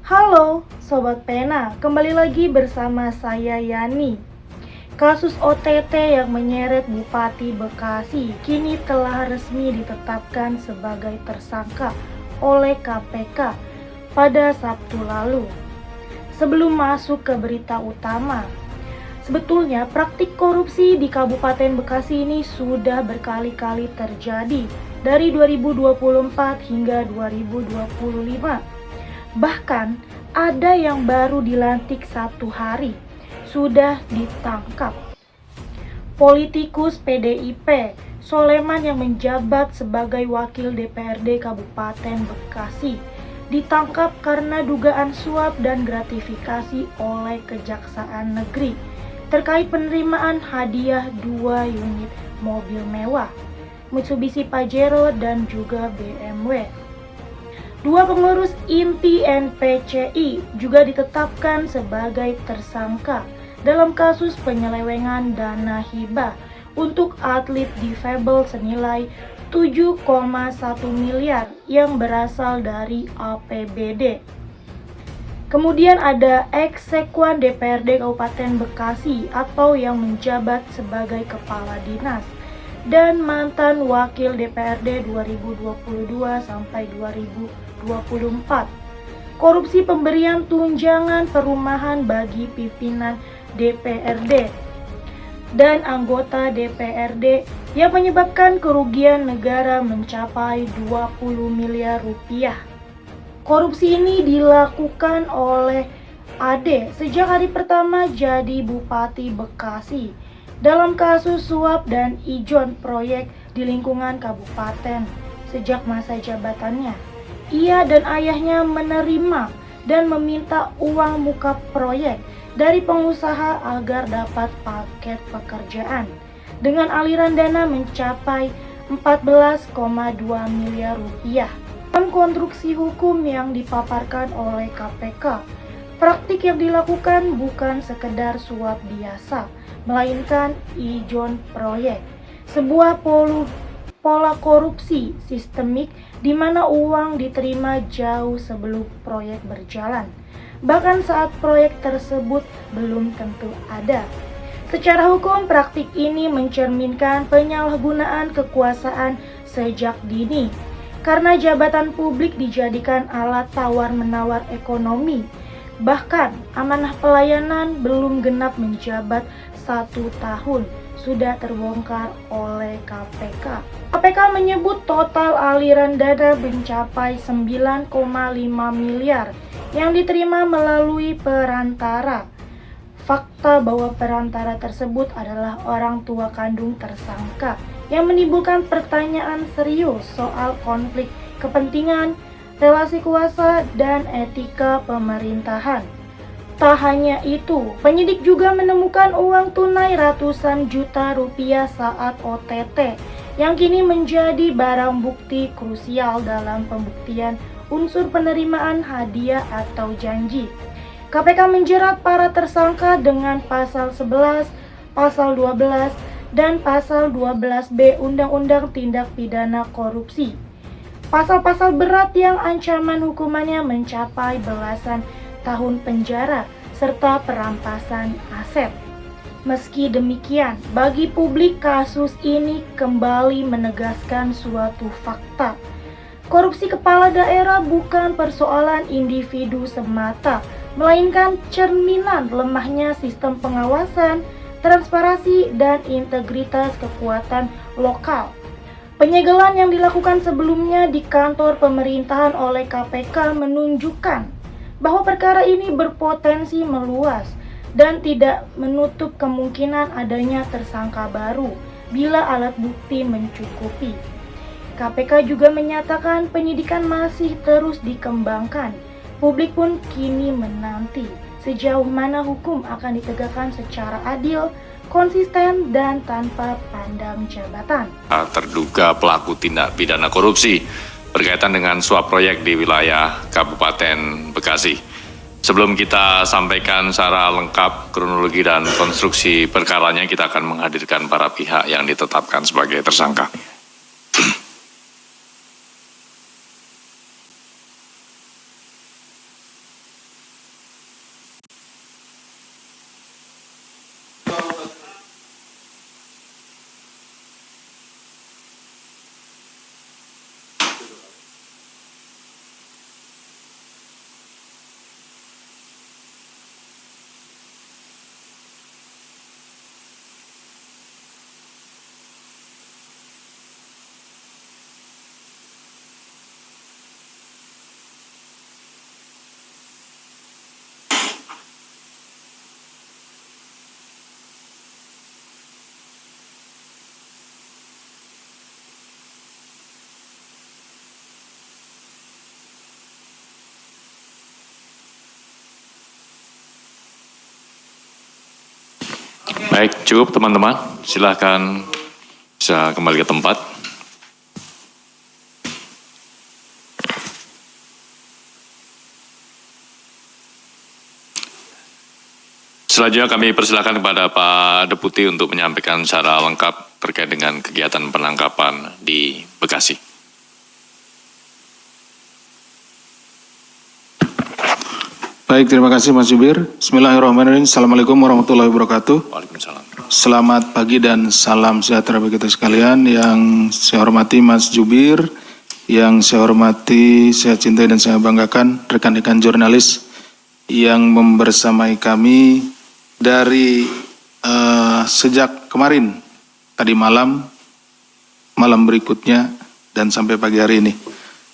Halo Sobat Pena, kembali lagi bersama saya Yani. Kasus OTT yang menyeret Bupati Bekasi kini telah resmi ditetapkan sebagai tersangka oleh KPK pada Sabtu lalu. Sebelum masuk ke berita utama, sebetulnya praktik korupsi di Kabupaten Bekasi ini sudah berkali-kali terjadi dari 2024 hingga 2025. Bahkan ada yang baru dilantik 1 hari sudah ditangkap. Politikus PDIP Soleman yang menjabat sebagai wakil DPRD Kabupaten Bekasi ditangkap karena dugaan suap dan gratifikasi oleh Kejaksaan Negeri terkait penerimaan hadiah 2 unit mobil mewah Mitsubishi Pajero dan juga BMW. 2 pengurus inti NPCI juga ditetapkan sebagai tersangka dalam kasus penyelewengan dana hibah untuk atlet difabel senilai 7,1 miliar yang berasal dari APBD. Kemudian ada ex-sekwan DPRD Kabupaten Bekasi atau yang menjabat sebagai kepala dinas dan mantan wakil DPRD 2022 sampai 2024. Korupsi pemberian tunjangan perumahan bagi pimpinan DPRD dan anggota DPRD yang menyebabkan kerugian negara mencapai 20 miliar rupiah. Korupsi ini dilakukan oleh Ade sejak hari pertama jadi Bupati Bekasi dalam kasus suap dan ijon proyek di lingkungan kabupaten. Sejak masa jabatannya, ia dan ayahnya menerima dan meminta uang muka proyek dari pengusaha agar dapat paket pekerjaan dengan aliran dana mencapai 14,2 miliar rupiah. Dalam konstruksi hukum yang dipaparkan oleh KPK, praktik yang dilakukan bukan sekedar suap biasa, melainkan ijon proyek, sebuah pola korupsi sistemik di mana uang diterima jauh sebelum proyek berjalan, bahkan saat proyek tersebut belum tentu ada. Secara hukum, praktik ini mencerminkan penyalahgunaan kekuasaan sejak dini, karena jabatan publik dijadikan alat tawar-menawar ekonomi. Bahkan amanah pelayanan belum genap menjabat 1 tahun sudah terbongkar oleh KPK. KPK menyebut total aliran dana mencapai 9,5 miliar yang diterima melalui perantara. Fakta bahwa perantara tersebut adalah orang tua kandung tersangka yang menimbulkan pertanyaan serius soal konflik kepentingan, relasi kuasa, dan etika pemerintahan. Tak hanya itu, penyidik juga menemukan uang tunai ratusan juta rupiah saat OTT yang kini menjadi barang bukti krusial dalam pembuktian unsur penerimaan hadiah atau janji. KPK menjerat para tersangka dengan pasal 11, pasal 12, dan pasal 12B Undang-Undang Tindak Pidana Korupsi. Pasal-pasal berat yang ancaman hukumannya mencapai belasan tahun penjara serta perampasan aset. Meski demikian, bagi publik kasus ini kembali menegaskan suatu fakta. Korupsi kepala daerah bukan persoalan individu semata, melainkan cerminan lemahnya sistem pengawasan, transparansi, dan integritas kekuatan lokal. Penyegelan yang dilakukan sebelumnya di kantor pemerintahan oleh KPK menunjukkan bahwa perkara ini berpotensi meluas dan tidak menutup kemungkinan adanya tersangka baru bila alat bukti mencukupi. KPK juga menyatakan penyidikan masih terus dikembangkan. Publik pun kini menanti sejauh mana hukum akan ditegakkan secara adil, konsisten, dan tanpa pandang jabatan. Terduga pelaku tindak pidana korupsi berkaitan dengan suap proyek di wilayah Kabupaten Bekasi. Sebelum kita sampaikan secara lengkap kronologi dan konstruksi perkaranya, kita akan menghadirkan para pihak yang ditetapkan sebagai tersangka. Baik, cukup teman-teman. Silakan bisa kembali ke tempat. Selanjutnya kami persilakan kepada Pak Deputi untuk menyampaikan secara lengkap terkait dengan kegiatan penangkapan di Bekasi. Baik, terima kasih Mas Jubir. Bismillahirrahmanirrahim. Assalamualaikum warahmatullahi wabarakatuh. Waalaikumsalam. Selamat pagi dan salam sejahtera bagi kita sekalian. Yang saya hormati Mas Jubir, yang saya hormati, saya cintai dan saya banggakan rekan-rekan jurnalis yang membersamai kami dari sejak kemarin, tadi malam berikutnya, dan sampai pagi hari ini.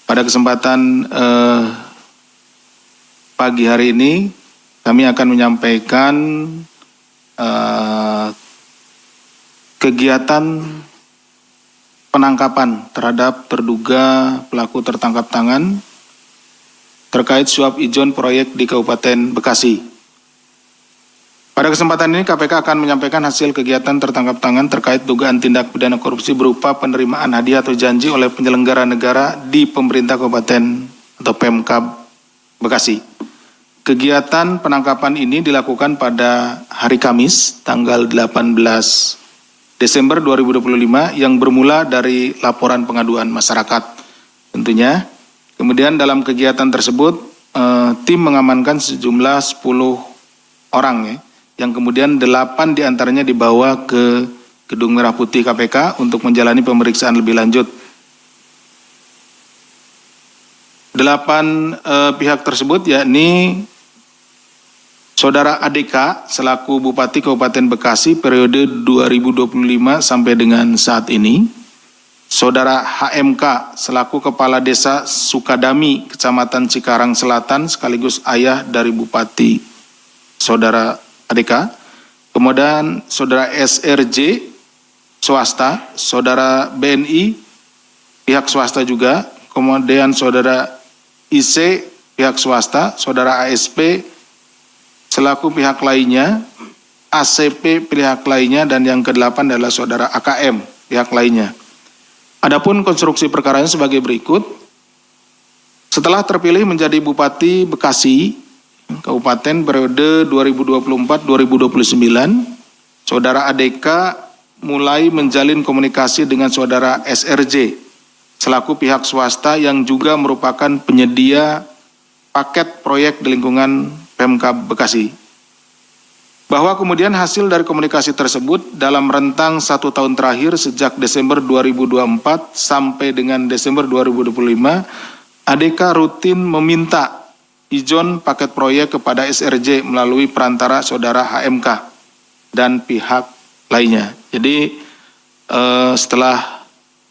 Pada kesempatan pagi hari ini kami akan menyampaikan kegiatan penangkapan terhadap terduga pelaku tertangkap tangan terkait suap ijon proyek di Kabupaten Bekasi. Pada kesempatan ini KPK akan menyampaikan hasil kegiatan tertangkap tangan terkait dugaan tindak pidana korupsi berupa penerimaan hadiah atau janji oleh penyelenggara negara di pemerintah Kabupaten atau Pemkab Bekasi. Kegiatan penangkapan ini dilakukan pada hari Kamis, tanggal 18 Desember 2025 yang bermula dari laporan pengaduan masyarakat tentunya. Kemudian dalam kegiatan tersebut, tim mengamankan sejumlah 10 orang ya, yang kemudian 8 diantaranya dibawa ke Gedung Merah Putih KPK untuk menjalani pemeriksaan lebih lanjut. 8 pihak tersebut yakni Saudara ADK selaku Bupati Kabupaten Bekasi periode 2025 sampai dengan saat ini, Saudara HMK selaku Kepala Desa Sukadami, Kecamatan Cikarang Selatan sekaligus ayah dari Bupati Saudara ADK, kemudian Saudara SRJ swasta, Saudara BNI pihak swasta juga, kemudian Saudara IC pihak swasta, Saudara ASP selaku pihak lainnya, ACP pihak lainnya, dan yang ke-8 adalah Saudara AKM pihak lainnya. Adapun konstruksi perkaranya sebagai berikut. Setelah terpilih menjadi Bupati Bekasi Kabupaten periode 2024-2029, Saudara ADK mulai menjalin komunikasi dengan Saudara SRJ selaku pihak swasta yang juga merupakan penyedia paket proyek di lingkungan Pemkab Bekasi. Bahwa kemudian hasil dari komunikasi tersebut dalam rentang 1 tahun terakhir sejak Desember 2024 sampai dengan Desember 2025, ADK rutin meminta ijon paket proyek kepada SRJ melalui perantara Saudara HMK dan pihak lainnya. Jadi setelah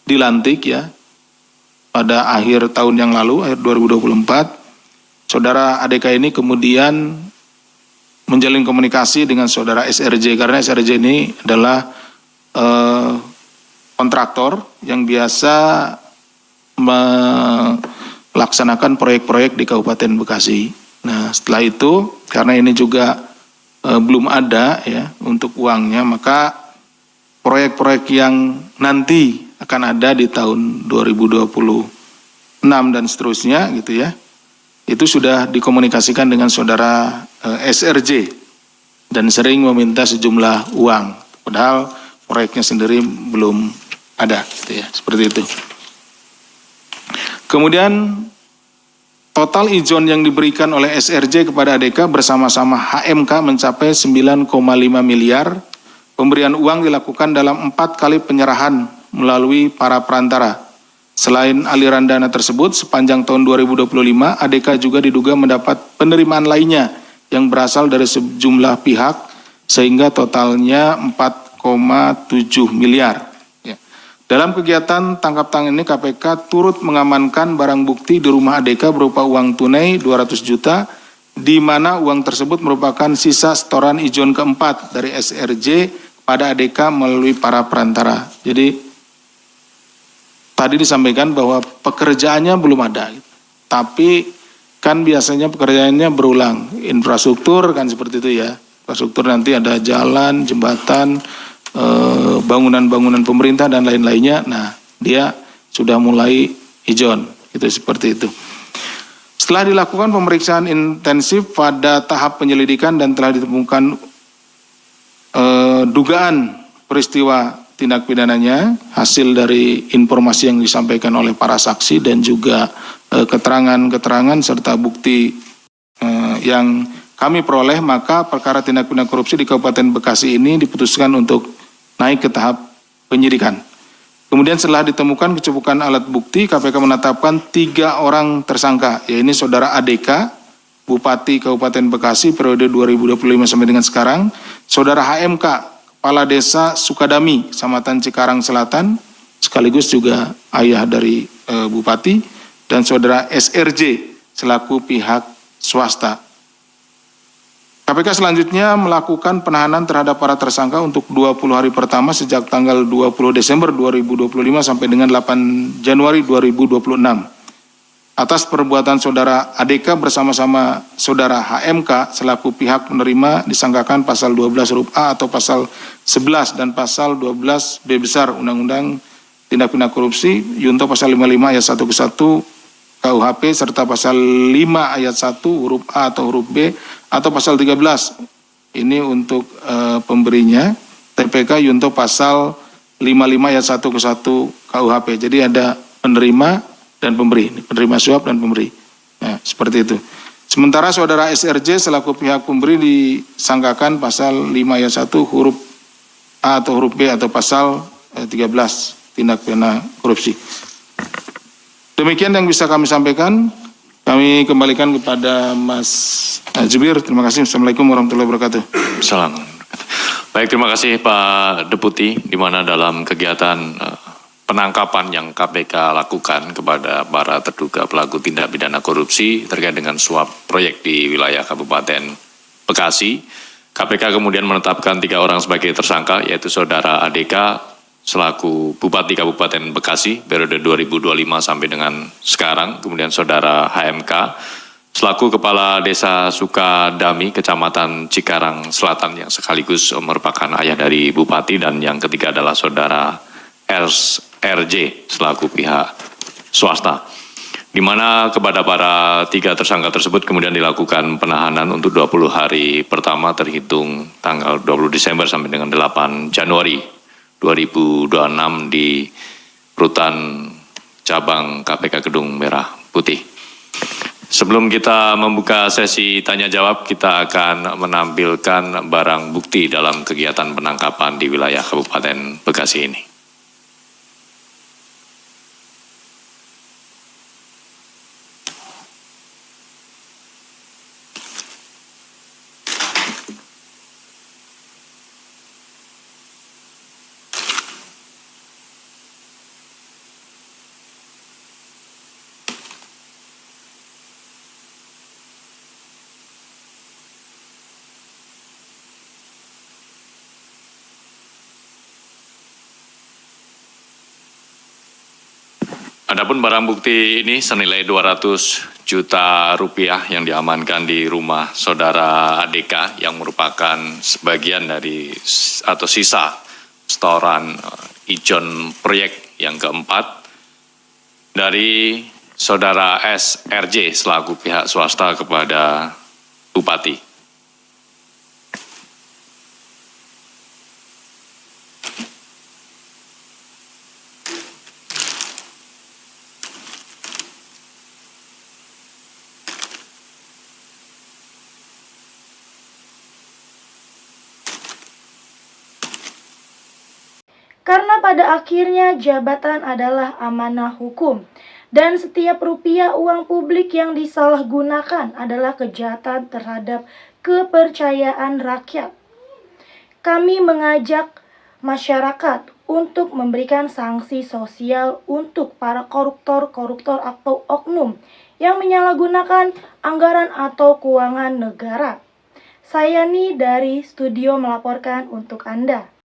dilantik ya pada akhir tahun yang lalu, akhir 2024, Saudara ADK ini kemudian menjalin komunikasi dengan Saudara SRJ karena SRJ ini adalah kontraktor yang biasa melaksanakan proyek-proyek di Kabupaten Bekasi. Nah, setelah itu karena ini juga belum ada ya untuk uangnya, maka proyek-proyek yang nanti akan ada di tahun 2026 dan seterusnya gitu ya, itu sudah dikomunikasikan dengan Saudara SRJ dan sering meminta sejumlah uang, padahal proyeknya sendiri belum ada, gitu ya, seperti itu. Kemudian total ijon yang diberikan oleh SRJ kepada ADK bersama-sama HMK mencapai 9,5 miliar. Pemberian uang dilakukan dalam 4 kali penyerahan melalui para perantara. Selain aliran dana tersebut, sepanjang tahun 2025, ADK juga diduga mendapat penerimaan lainnya yang berasal dari sejumlah pihak, sehingga totalnya 4,7 miliar. Ya. Dalam kegiatan tangkap tangan ini, KPK turut mengamankan barang bukti di rumah ADK berupa uang tunai 200 juta, di mana uang tersebut merupakan sisa setoran ijon keempat dari SRJ pada ADK melalui para perantara. Jadi, tadi disampaikan bahwa pekerjaannya belum ada, tapi kan biasanya pekerjaannya berulang, infrastruktur kan seperti itu ya, Infrastruktur nanti ada jalan, jembatan, bangunan-bangunan pemerintah dan lain-lainnya. Nah, dia sudah mulai ijon, itu seperti itu. Setelah dilakukan pemeriksaan intensif pada tahap penyelidikan dan telah ditemukan dugaan peristiwa tindak pidananya, hasil dari informasi yang disampaikan oleh para saksi dan juga keterangan-keterangan serta bukti yang kami peroleh, maka perkara tindak pidana korupsi di Kabupaten Bekasi ini diputuskan untuk naik ke tahap penyidikan. Kemudian setelah ditemukan kecukupan alat bukti, KPK menetapkan 3 orang tersangka, yaitu Saudara ADK, Bupati Kabupaten Bekasi periode 2025 sampai dengan sekarang, Saudara HMK, Kepala Desa Sukadami, Kecamatan Cikarang Selatan, sekaligus juga ayah dari Bupati, dan Saudara SRJ selaku pihak swasta. KPK selanjutnya melakukan penahanan terhadap para tersangka untuk 20 hari pertama sejak tanggal 20 Desember 2025 sampai dengan 8 Januari 2026. Atas perbuatan Saudara ADK bersama-sama Saudara HMK selaku pihak penerima disangkakan pasal 12 huruf A atau pasal 11 dan pasal 12 B besar Undang-Undang Tindak Pidana Korupsi, Yunto pasal 55 ayat 1 ke 1 KUHP serta pasal 5 ayat 1 huruf A atau huruf B atau pasal 13. Ini untuk pemberinya, TPK Yunto pasal 55 ayat 1 ke 1 KUHP. Jadi ada penerima dan pemberi, penerima suap dan pemberi. Nah, seperti itu. Sementara Saudara SRJ selaku pihak pemberi disangkakan pasal 5 ayat 1 huruf A atau huruf B atau pasal 13 tindak pidana korupsi. Demikian yang bisa kami sampaikan. Kami kembalikan kepada Mas Jubir. Terima kasih. Assalamualaikum warahmatullahi wabarakatuh. Salam. Baik, terima kasih Pak Deputi, di mana dalam kegiatan penangkapan yang KPK lakukan kepada para terduga pelaku tindak pidana korupsi terkait dengan suap proyek di wilayah Kabupaten Bekasi, KPK kemudian menetapkan 3 orang sebagai tersangka, yaitu Saudara ADK selaku Bupati Kabupaten Bekasi periode 2025 sampai dengan sekarang, kemudian Saudara HMK selaku Kepala Desa Sukadami, Kecamatan Cikarang Selatan yang sekaligus merupakan ayah dari Bupati, dan yang ketiga adalah Saudara RJ selaku pihak swasta. Di mana kepada para 3 tersangka tersebut kemudian dilakukan penahanan untuk 20 hari pertama terhitung tanggal 20 Desember sampai dengan 8 Januari 2026 di Rutan Cabang KPK Gedung Merah Putih. Sebelum kita membuka sesi tanya jawab, kita akan menampilkan barang bukti dalam kegiatan penangkapan di wilayah Kabupaten Bekasi ini. Adapun barang bukti ini senilai 200 juta rupiah yang diamankan di rumah Saudara ADK yang merupakan sebagian dari atau sisa setoran ijon proyek yang keempat dari Saudara SRJ selaku pihak swasta kepada Bupati. Karena pada akhirnya jabatan adalah amanah hukum, dan setiap rupiah uang publik yang disalahgunakan adalah kejahatan terhadap kepercayaan rakyat. Kami mengajak masyarakat untuk memberikan sanksi sosial untuk para koruptor atau oknum yang menyalahgunakan anggaran atau keuangan negara. Saya nih dari studio melaporkan untuk Anda.